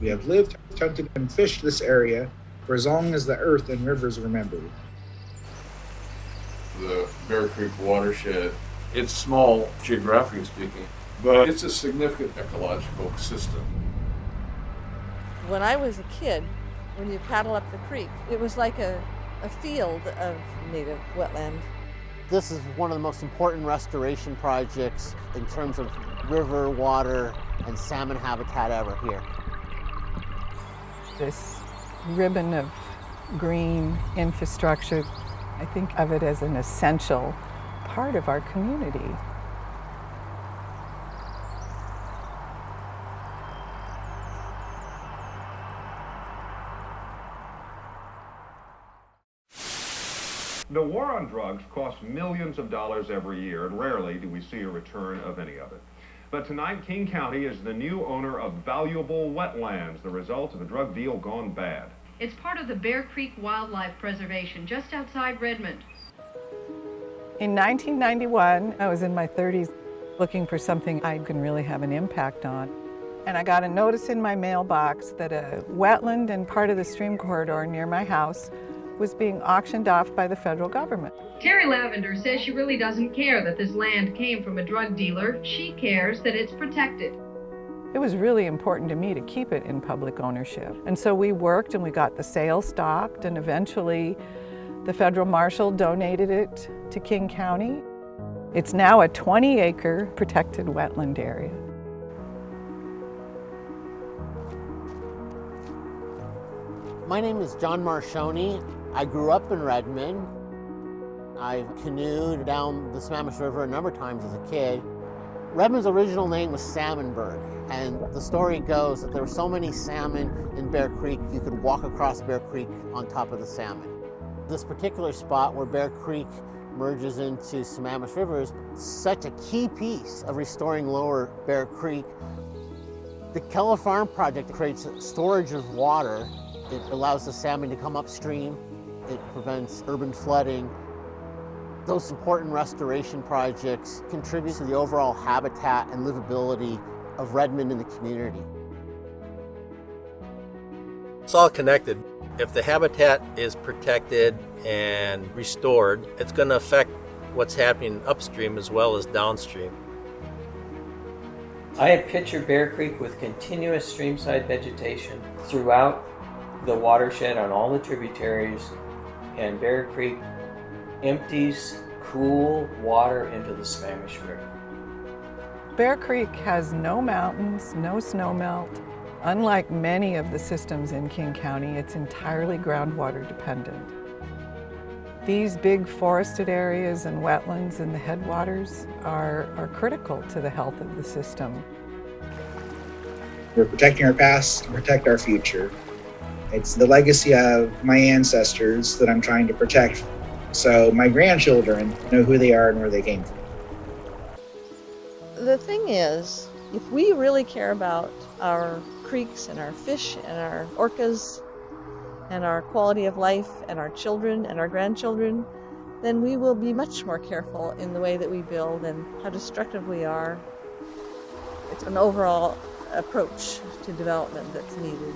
We have lived, hunted, and fished this area for as long as the earth and rivers remember. The Bear Creek watershed, it's small geographically speaking, but it's a significant ecological system. When I was a kid, when you paddle up the creek, it was like a field of native wetland. This is one of the most important restoration projects in terms of river, water, and salmon habitat ever here. This ribbon of green infrastructure, I think of it as an essential part of our community. The war on drugs costs millions of dollars every year, and rarely do we see a return of any of it. But tonight, King County is the new owner of valuable wetlands, the result of a drug deal gone bad. It's part of the Bear Creek Wildlife Preservation, just outside Redmond. In 1991, I was in my 30s looking for something I can really have an impact on. And I got a notice in my mailbox that a wetland and part of the stream corridor near my house was being auctioned off by the federal government. Terry Lavender says she really doesn't care that this land came from a drug dealer. She cares that it's protected. It was really important to me to keep it in public ownership. And so we worked and we got the sale stopped, and eventually the federal marshal donated it to King County. It's now a 20-acre protected wetland area. My name is John Marshoni. I grew up in Redmond. I've canoed down the Sammamish River a number of times as a kid. Redmond's original name was Salmonburg, and the story goes that there were so many salmon in Bear Creek, you could walk across Bear Creek on top of the salmon. This particular spot where Bear Creek merges into Sammamish River is such a key piece of restoring lower Bear Creek. The Keller Farm project creates storage of water. It allows the salmon to come upstream. It prevents urban flooding. Those important restoration projects contribute to the overall habitat and livability of Redmond and the community. It's all connected. If the habitat is protected and restored, it's going to affect what's happening upstream as well as downstream. I had pictured Bear Creek with continuous streamside vegetation throughout the watershed on all the tributaries, and Bear Creek empties cool water into the Sammamish River. Bear Creek has no mountains, no snowmelt. Unlike many of the systems in King County, it's entirely groundwater dependent. These big forested areas and wetlands in the headwaters are critical to the health of the system. We're protecting our past to protect our future. It's the legacy of my ancestors that I'm trying to protect, so my grandchildren know who they are and where they came from. The thing is, if we really care about our creeks and our fish and our orcas and our quality of life and our children and our grandchildren, then we will be much more careful in the way that we build and how destructive we are. It's an overall approach to development that's needed.